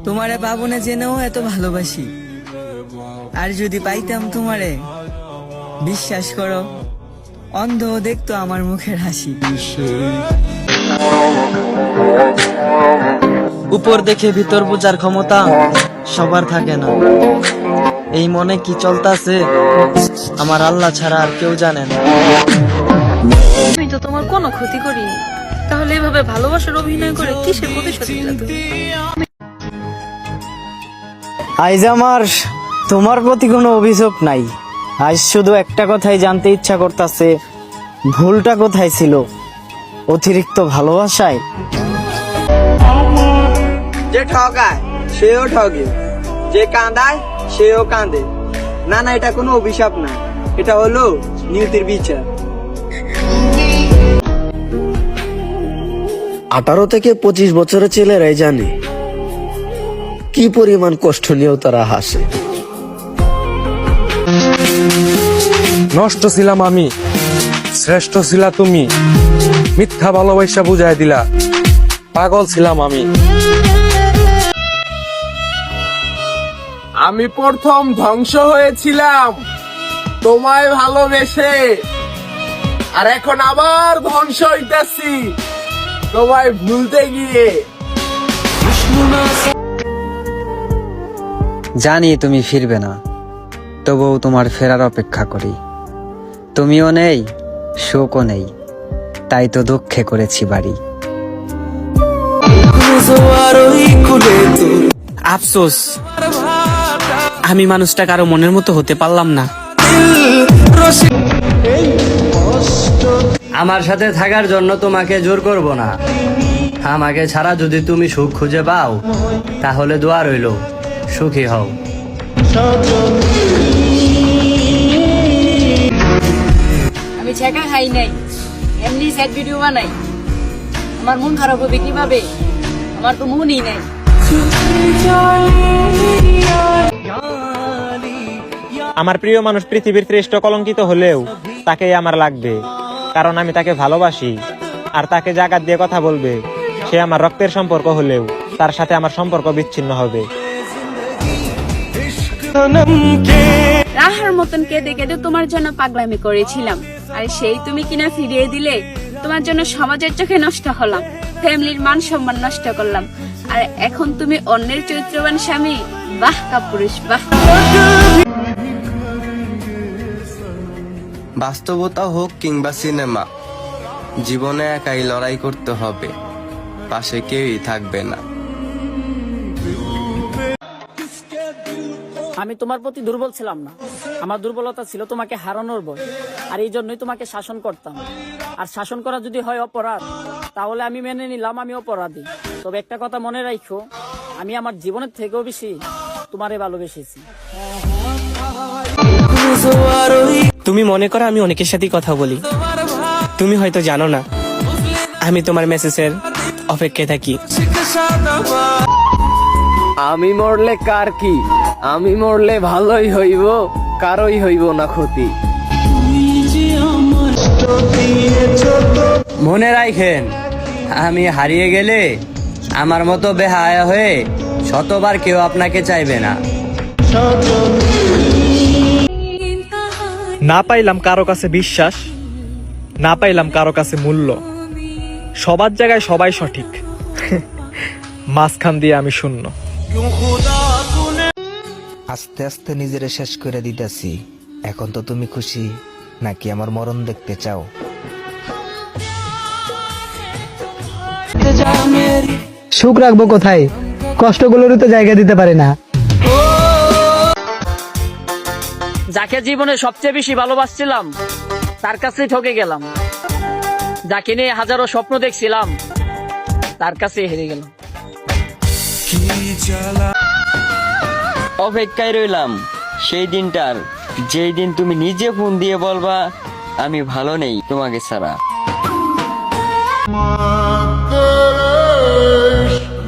তোমারে পাবো না জেনেও এত ভালোবাসি। আর যদি পাইতাম তোমারে, বিশ্বাস করো অন্ধ দেখতো আমার মুখের হাসি। উপর দেখে ভিতর বোঝার ক্ষমতা সবার থাকে না। এই মনে কি চলতেছে আমার আল্লাহ ছাড়া আর কেউ জানে না। আমি তো তোমার কোনো ক্ষতি করিনি, তাহলে এভাবে ভালোবাসার অভিনয় করে কিসের প্রতিশোধ নিলা তুমি? আজ আমার তোমার প্রতি কোনো অভিযোগ নাই। আজ শুধু একটা কথাই জানতে ইচ্ছা করতেছে, ভুলটা কোথায় ছিল? অতিরিক্ত ভালোবাসায়? যে ঠকায় সেও ঠকে, যে কাঁদায় সেও কাঁদে। না না, এটা কোনো অভিশাপ না, এটা হলো নিয়তির বিচার। 18 থেকে 25 বছরের ছেলেরাই জানে কি পরিমাণ কষ্ট নিয়েও তারা হাসে। নষ্ট ছিলাম আমি, শ্রেষ্ঠ ছিলা তুমি। মিথ্যা ভালোবাসা বুঝাই দিলা, পাগল ছিলাম আমি। আমি প্রথম ধ্বংস হয়েছিলাম তোমায় ভালোবেসে, আর এখন আবার ধ্বংস হইতাছি তোমায় ভুলতে গিয়ে। জানি তুমি ফিরবে না, তবুও তোমার ফেরার অপেক্ষা করি। তুমিও নেই, শোকও নেই, তাই তো দুঃখে করেছি বাড়ি। আফসোস, আমি মানুষটা কারো মনের মতো হতে পারলাম না। আমার সাথে থাকার জন্য তোমাকে জোর করব না। আমাকে ছাড়া যদি তুমি সুখ খুঁজে পাও, তাহলে দোয়া রইল, সুখী হও। আমি ছেঁকা খাই নাই, এমনি স্যাড ভিডিও বানাই। আমার মন খারাপ হবে কিভাবে? আমার তো মনই নাই। আমার প্রিয় মানুষ পৃথিবীর শ্রেষ্ঠ কলঙ্কিত হলেও তাকেই আমার লাগবে, কারণ আমি তাকে ভালোবাসি। আর তাকে জায়গা দিয়ে কথা বলবে, সে আমার রক্তের সম্পর্ক হলেও তার সাথে আমার সম্পর্ক বিচ্ছিন্ন হবে। রাহার মতন কেঁদে কেঁদে তোমার জন্য পাগলামি করেছিলাম, আর সেই তুমি কিনা ফিরিয়ে দিলে। তোমার জন্য সমাজের চোখে নষ্ট হলাম, ফ্যামিলির মান সম্মান নষ্ট করলাম, আর এখন তুমি অন্যের চরিত্রবান স্বামী। বাহ কাপুরুষ, বাহ। বাস্তবতা হোক কিংবা সিনেমা, জীবনে একাই লড়াই করতে হবে, পাশে কেউই থাকবে না। আমি তোমার প্রতি দুর্বল ছিলাম না, আমার দুর্বলতা ছিল তোমাকে হারানোর ভয়। আর এই জন্যই তোমাকে শাসন করতাম। আর শাসন করা যদি হয় অপরাধ, তাহলে আমি মেনে নিলাম আমি অপরাধী। তবে একটা কথা মনে রাখো, আমি আমার জীবনের থেকেও বেশি তোমারে ভালোবেসেছি। তুমি মনে করো আমি অনেকের সাথে কথা বলি, তুমি হয়তো জানো না আমি তোমার মেসেজের অপেক্ষায় থাকি। আমি মরলে কার কি? আমি মরলে ভালোই হইব, কারোই হইব না ক্ষতি। মনে রাখেন, আমি হারিয়ে গেলে আমার মতো বেহায়া হয়ে শতবার কেউ আপনাকে চাইবে না। না পাইলাম কারো কাছে বিশ্বাস, না পাইলাম কারো কাছে মূল্য। সবার জায়গায় সবাই সঠিক, মাঝখান দিয়ে আমি শূন্য। আস্তে আস্তে নিজেরে শেষ করে দিতেছি। এখন তো তুমি খুশি নাকি আমার মরণ দেখতে চাও? সুখ রাখবো কোথায়? কষ্টগুলোরও তো জায়গা দিতে পারে না। যাকে জীবনে সবচেয়ে বেশি ভালোবাসছিলাম, তার কাছেই ঠকে গেলাম। যাকে নিয়ে হাজারো স্বপ্ন দেখছিলাম, তার কাছে হেরে গেলাম। অপেক্ষায় রইলাম সেই দিনটার, যেই দিন তুমি নিজে ফোন দিয়ে বলবা আমি ভালো নেই তোমাকে ছাড়া।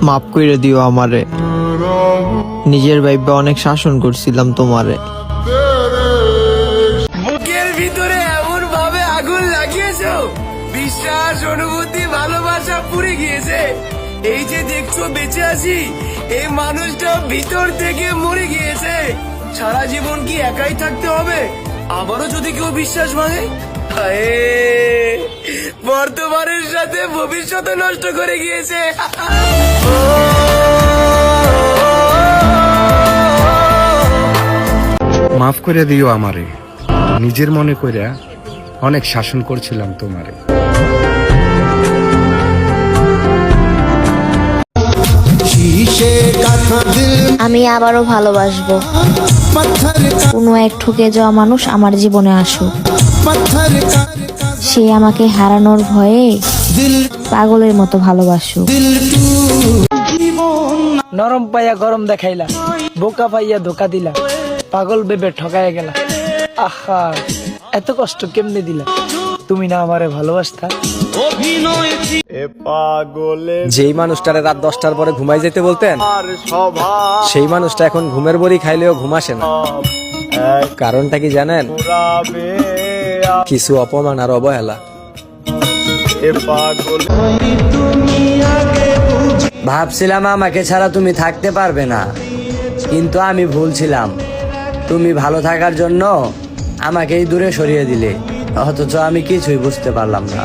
মাফ করে দিও আমারে, নিজের ভাইবা অনেক শাসন করছিলাম তোমারে। বুকের ভিতরে এমন ভাবে আগুন লাগিয়েছো, বিশ্বাস, অনুভূতি, ভালোবাসা পুড়ে গিয়েছে। এই যে দেখছো বেঁচে আছি, এই মানুষটা ভিতর থেকে মরে গিয়েছে। সারা জীবন কি একাই থাকতে হবে? আবারও যদি কেউ বিশ্বাস ভাঙে, হায়, বর্তমানের সাথে ভবিষ্যতে নষ্ট করে গিয়েছে। মাফ করে দিও আমারে, নিজের মনে কইরা অনেক শাসন করছিলাম তোমারে। আমি আবারও ভালোবাসবো। কোনো এক ঠকে যাওয়া মানুষ আমার জীবনে আসুক। সে আমাকে হারানোর ভয়ে পাগলের মতো ভালোবাসুক। নরম পাইয়া গরম দেখাইলা, বোকা পাইয়া ধোকা দিলা, পাগল ভেবে ঠকাইয়া গেলা। আহা, এত কষ্ট কেমনে দিলা? তুমি না আমারে ভালোবাসতা? যেই মানুষটারে রাত 10টার পরে ঘুমাই যেতে বলতেন, সেই মানুষটা এখন ঘুমের বড়ি খাইলেও ঘুম আসে না। কারণটা কি জানেন? কিছু অপমান আর অবহেলা। ভাবছিলাম আমাকে ছাড়া তুমি থাকতে পারবে না, কিন্তু আমি ভুল ছিলাম। তুমি ভালো থাকার জন্য আমাকেই দূরে সরিয়ে দিলে, অথচ আমি কিছুই বুঝতে পারলাম না।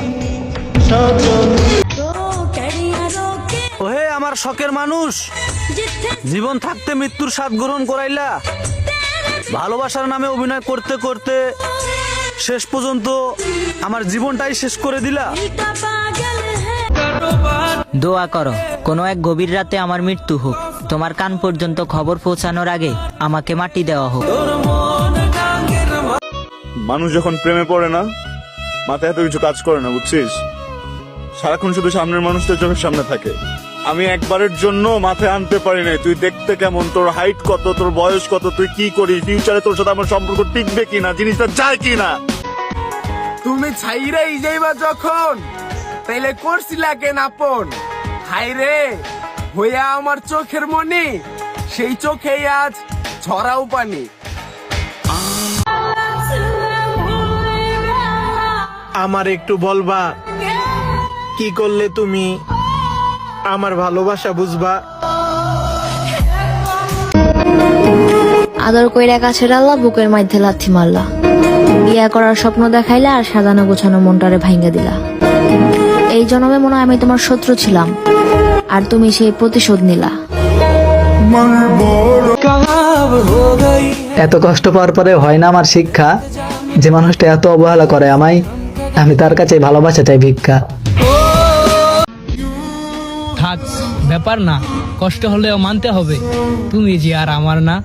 ওহে আমার শখের মানুষ, জীবন থাকতে মৃত্যুর স্বাদ গ্রহণ করাইলা। ভালোবাসার নামে অভিনয় করতে করতে শেষ পর্যন্ত আমার জীবনটাই শেষ করে দিলা। দোয়া করো কোনো এক গভীর রাতে আমার মৃত্যু হোক, তোমার কান পর্যন্ত খবর পৌঁছানোর আগে আমাকে মাটি দেওয়া হোক। মানুষ যখন প্রেমে পড়ে না, মাথায় এত কিছু কাজ করে না, বুঝছিস? সারাক্ষণ শুধু সামনের মানুষটার চোখের সামনে থাকে। আমি একবারের জন্য মাথায় আনতে পারি নাই তুই দেখতে কেমন, তোর হাইট কত, তোর বয়স কত, তুই কি করিস, ফিউচারে তোর সাথে আমার সম্পর্ক টিকবে কিনা, জিনিসটা যায় কিনা। তুমি ছাইরাই যাইবা যখন, তাইলে করছিলা কেন আপন? হায় রে, হইয়া আমার চোখের মনি, সেই চোখেই আজ ঝরাও পানি। আমার একটু বলবা, কি করলে তুমি আমার ভালোবাসা বুঝবা? আদর কইরা কাছে ডাল্লা, বুকের মধ্যে লাথি মারলা, বিয়া করার স্বপ্ন দেখাইলা, আর সাজানো গোছানো মনটারে ভাঙ্গা দিলা। এই জন্মে মনে হয় আমি তোমার শত্রু ছিলাম, আর তুমি সেই প্রতিশোধ নিলা। এত কষ্ট পাওয়ার পরে হয় না আমার শিক্ষা, যে মানুষটা এত অবহেলা করে আমায়, আমি তার কাছে ভালোবাসা চাই ভিক্ষা। থাক, ব্যাপার না, কষ্ট হলেও মানতে হবে, তুমি যে আর আমার না।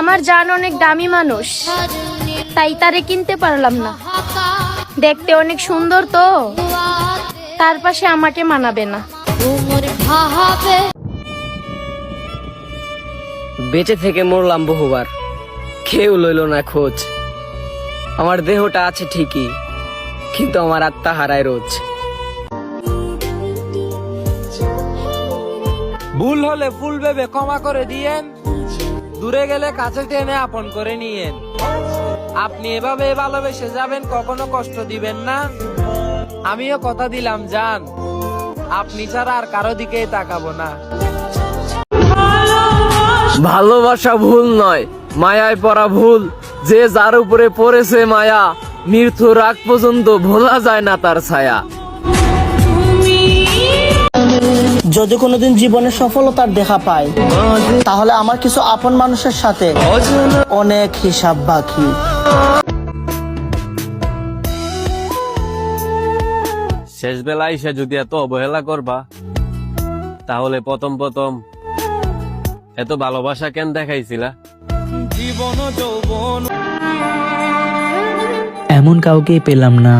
আমার জান অনেক দামি মানুষ, তাই তারে কিনতে পারলাম না। দেখতে অনেক সুন্দর তো, তার পাশে আমাকে মানাবে না। বেঁচে থেকে মরলাম বহুবার, কেউ লইল না খোঁজ। আমার দেহটা আছে ঠিকই, কিন্তু আমার আত্মা হারায় রোজ। ভুল হলে ফুল ভেবে ক্ষমা করে দিয়েন, দূরে গেলে কাছে টেনে আপন করে নিয়েন। আপনি এভাবে ভালোবেসে যাবেন, কখনো কষ্ট দিবেন না। আমিও কথা দিলাম জান, আপনি ছাড়া আর কারো দিকেই তাকাবো না। ভালোবাসা ভুল নয়, মায়ায় পড়া ভুল। যে যার উপরে পড়েছে মায়া, মৃত্যুর আগ পর্যন্ত ভোলা যায় না তার ছায়া। যদি কোনোদিন জীবনে সফলতার দেখা পাই, তাহলে আমার কিছু আপন মানুষের সাথে অনেক হিসাব বাকি। শেষ বেলায় সে যদি এত অবহেলা করবা, তাহলে প্রথম প্রথম এত ভালোবাসা কেন দেখাইছিলা? এমন কাউকে পেলাম না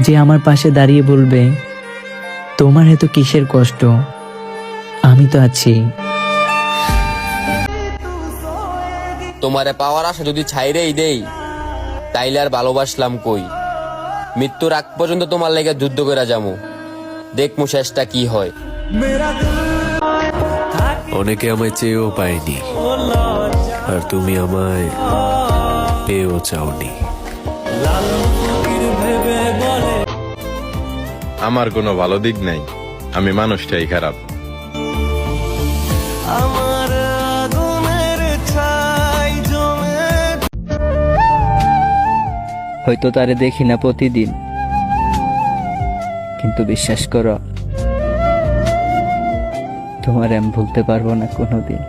যে আমার পাশে দাঁড়িয়ে বলবে, তোমার এত কিসের কষ্ট, আমি তো আছি। তোমারে পাওয়ার আশা যদি ছাইরেই দেই, তাইলে আর ভালোবাসলাম কই? মৃত্যুর আগ পর্যন্ত তোমার লেগে যুদ্ধ করে যাবো, দেখমু শেষটা কি হয়। অনেকে আমায় চেয়েও পায়নি, আর তুমি আমায় পেয়েও চাওনি। আমার কোনো ভালো দিক নাই, আমি মানুষটাই খারাপ। হয়তো তারে দেখি না প্রতিদিন, কিন্তু বিশ্বাস করো, তোমার আমি ভুলতে পারবো না কোনোদিন।